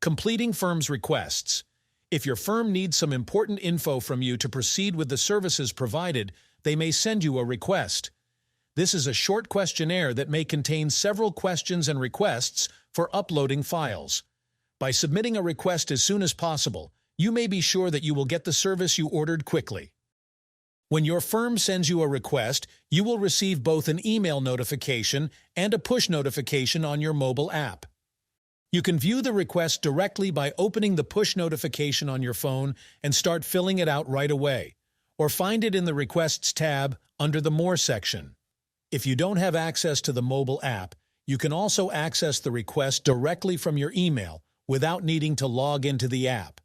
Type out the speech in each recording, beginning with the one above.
Completing firm's requests. If your firm needs some important info from you to proceed with the services provided, they may send you a request. This is a short questionnaire that may contain several questions and requests for uploading files. By submitting a request as soon as possible, you may be sure that you will get the service you ordered quickly. When your firm sends you a request, you will receive both an email notification and a push notification on your mobile app. You can view the request directly by opening the push notification on your phone and start filling it out right away, or find it in the Requests tab under the More section. If you don't have access to the mobile app, you can also access the request directly from your email without needing to log into the app.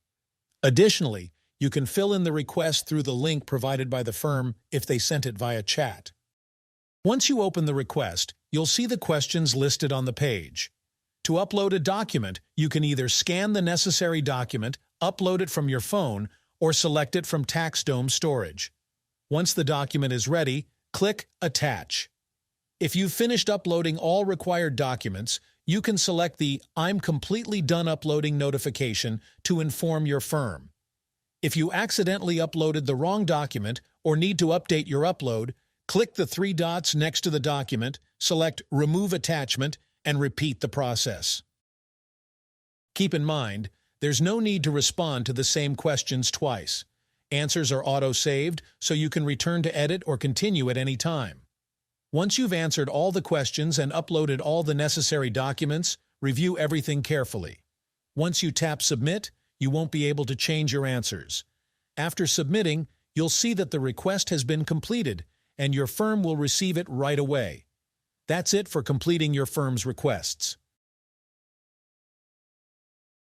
Additionally, you can fill in the request through the link provided by the firm if they sent it via chat. Once you open the request, you'll see the questions listed on the page. To upload a document, you can either scan the necessary document, upload it from your phone, or select it from TaxDome storage. Once the document is ready, click Attach. If you've finished uploading all required documents, you can select the I'm completely done uploading notification to inform your firm. If you accidentally uploaded the wrong document or need to update your upload, click the three dots next to the document, select Remove Attachment, and repeat the process. Keep in mind, there's no need to respond to the same questions twice. Answers are auto-saved, so you can return to edit or continue at any time. Once you've answered all the questions and uploaded all the necessary documents, review everything carefully. Once you tap Submit, you won't be able to change your answers. After submitting, you'll see that the request has been completed, and your firm will receive it right away. That's it for completing your firm's requests.